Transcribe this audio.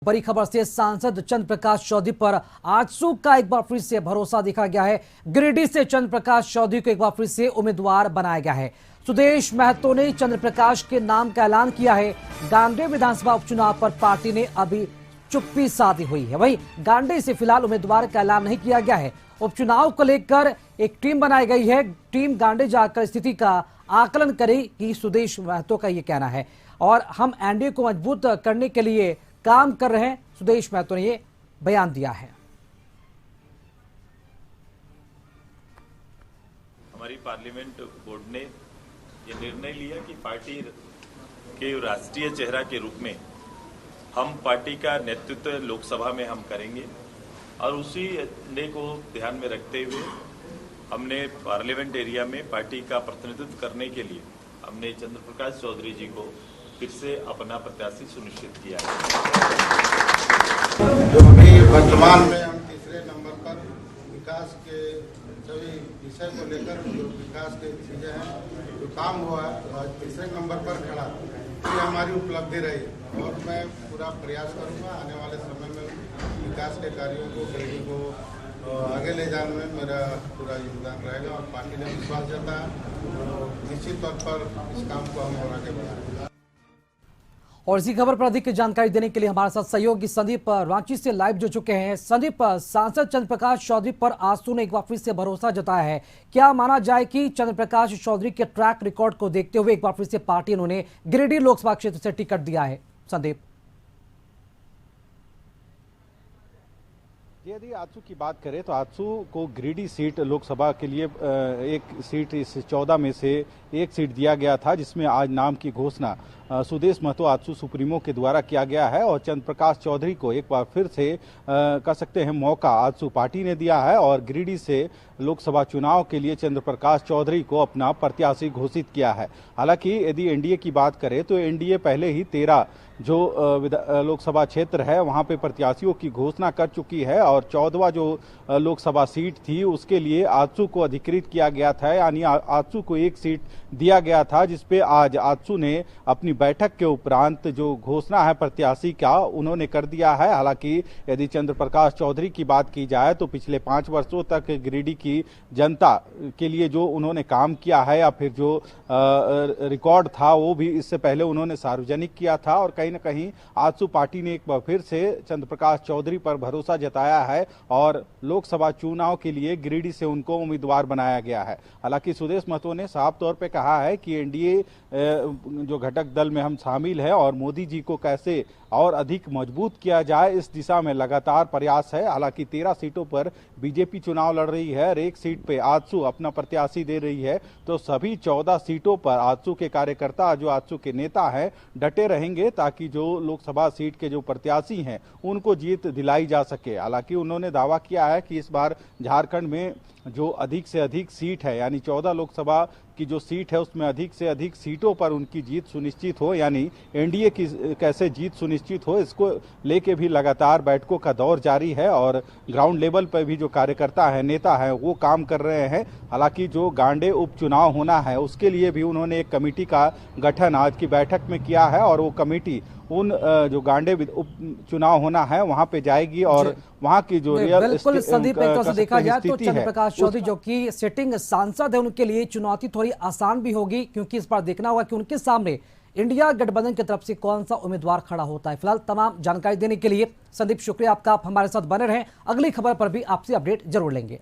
बड़ी खबर से सांसद चंद्र प्रकाश चौधरी पर आजसू का एक बार फिर से भरोसा दिखा गया है। गिरिडीह से चंद्र प्रकाश चौधरी को एक बार फिर से उम्मीदवार बनाया गया है। सुदेश महतो ने चंद्र प्रकाश के नाम का ऐलान किया है। गांडेय विधानसभा उपचुनाव पर पार्टी ने अभी चुप्पी साधी हुई है। वहीं गांडेय से फिलहाल उम्मीदवार का ऐलान नहीं किया गया है। उपचुनाव को लेकर एक टीम बनाई गई है। टीम गांडेय जाकर स्थिति का आकलन करेगी, सुदेश महतो का ये कहना है। और हम एनडीए को मजबूत करने के लिए काम कर रहे हैं, सुदेश महतो ने ये बयान दिया है। हमारी पार्लियामेंट बोर्ड ने ये निर्णय लिया कि पार्टी के राष्ट्रीय चेहरा के रूप में हम पार्टी का नेतृत्व लोकसभा में हम करेंगे और उसी निर्णय को ध्यान में रखते हुए हमने पार्लियामेंट एरिया में पार्टी का प्रतिनिधित्व करने के लिए हमने चंद्र प्रकाश चौधरी जी को फिर से अपना प्रत्याशी सुनिश्चित किया है। जो अभी वर्तमान में हम तीसरे नंबर पर विकास के सभी विषय को लेकर जो विकास के चीजें हैं, जो काम हुआ है, आज तीसरे नंबर पर खड़ा, ये हमारी उपलब्धि रही और मैं पूरा प्रयास करूंगा आने वाले समय में विकास के कार्यों को गिरिडीह को आगे ले जाने में मेरा पूरा योगदान रहेगा और पार्टी ने विश्वास जताया तो निश्चित तौर पर इस काम को हम और आगे बढ़ाएंगे। और इसी खबर पर अधिक जानकारी देने के लिए हमारे साथ सहयोगी संदीप रांची से लाइव जुड़ चुके हैं। संदीप, सांसद चंद्र प्रकाश चौधरी पर आजसू ने एक बार फिर से भरोसा जताया है। क्या माना जाए कि चंद्र प्रकाश चौधरी के ट्रैक रिकॉर्ड को देखते हुए एक बार फिर से पार्टी उन्होंने गिरिडीह लोकसभा क्षेत्र से टिकट दिया है? संदीप, यदि आजसू की बात करें तो आजसू को गिरिडीह सीट लोकसभा के लिए एक सीट इस 14 में से एक सीट दिया गया था, जिसमें आज नाम की घोषणा सुदेश महतो आजसू सुप्रीमो के द्वारा किया गया है। और चंद्र प्रकाश चौधरी को एक बार फिर से कह सकते हैं मौका आजसू पार्टी ने दिया है और गिरिडीह से लोकसभा चुनाव के लिए चंद्र प्रकाश चौधरी को अपना प्रत्याशी घोषित किया है। हालांकि यदि एनडीए की बात करें तो एनडीए पहले ही 13 जो लोकसभा क्षेत्र है वहां पे प्रत्याशियों की घोषणा कर चुकी है और 14वां जो लोकसभा सीट थी उसके लिए आजसू को अधिकृत किया गया था, यानी आजसू को एक सीट दिया गया था, जिसपे आज आजसू ने अपनी बैठक के उपरांत जो घोषणा है प्रत्याशी का उन्होंने कर दिया है। हालांकि यदि चंद्र प्रकाश चौधरी की बात की जाए तो पिछले 5 वर्षों तक गिरिडीह की जनता के लिए जो उन्होंने काम किया है या फिर जो रिकॉर्ड था वो भी इससे पहले उन्होंने सार्वजनिक किया था और कहीं न कहीं आजसू पार्टी ने एक बार फिर से चंद्र प्रकाश चौधरी पर भरोसा जताया है और लोकसभा चुनाव के लिए गिरिडीह से उनको उम्मीदवार बनाया गया है। हालांकि सुदेश महतो ने साफ तौर पे कहा है कि एनडीए जो घटक दल में हम शामिल है और मोदी जी को कैसे और अधिक मजबूत किया जाए इस दिशा में लगातार प्रयास है। हालांकि 13 सीटों पर बीजेपी चुनाव लड़ रही है और एक सीट पे आजसू अपना प्रत्याशी दे रही है, तो सभी 14 सीटों पर आजसू के कार्यकर्ता जो आजसू के नेता हैं डटे रहेंगे ताकि जो लोकसभा सीट के जो प्रत्याशी हैं उनको जीत दिलाई जा सके। हालांकि उन्होंने दावा किया है कि इस बार झारखंड में जो अधिक से अधिक सीट है, यानी 14 लोकसभा की जो सीट है उसमें अधिक से अधिक सीटों पर उनकी जीत सुनिश्चित हो, यानी एनडीए की कैसे जीत सुनिश्चित हो, इसको लेके भी लगातार बैठकों का दौर जारी है और ग्राउंड लेवल पर भी जो कार्यकर्ता है, नेता है, वो काम कर रहे हैं। हालांकि जो गांडेय उपचुनाव होना है उसके लिए भी उन्होंने एक कमेटी का गठन आज की बैठक में किया है और वो कमेटी उन जो गांडेय उपचुनाव होना है वहां पे जाएगी और वहां की जो बिल्कुल संदीप, एक तरह से देखा जाए तो चंद्र प्रकाश चौधरी जो कि सिटिंग सांसद है उनके लिए चुनौती थोड़ी आसान भी होगी, क्योंकि इस बार देखना होगा कि उनके सामने इंडिया गठबंधन की तरफ से कौन सा उम्मीदवार खड़ा होता है। फिलहाल तमाम जानकारी देने के लिए संदीप शुक्रिया आपका, आप हमारे साथ बने रहें। अगली खबर पर भी आपसे अपडेट जरूर लेंगे।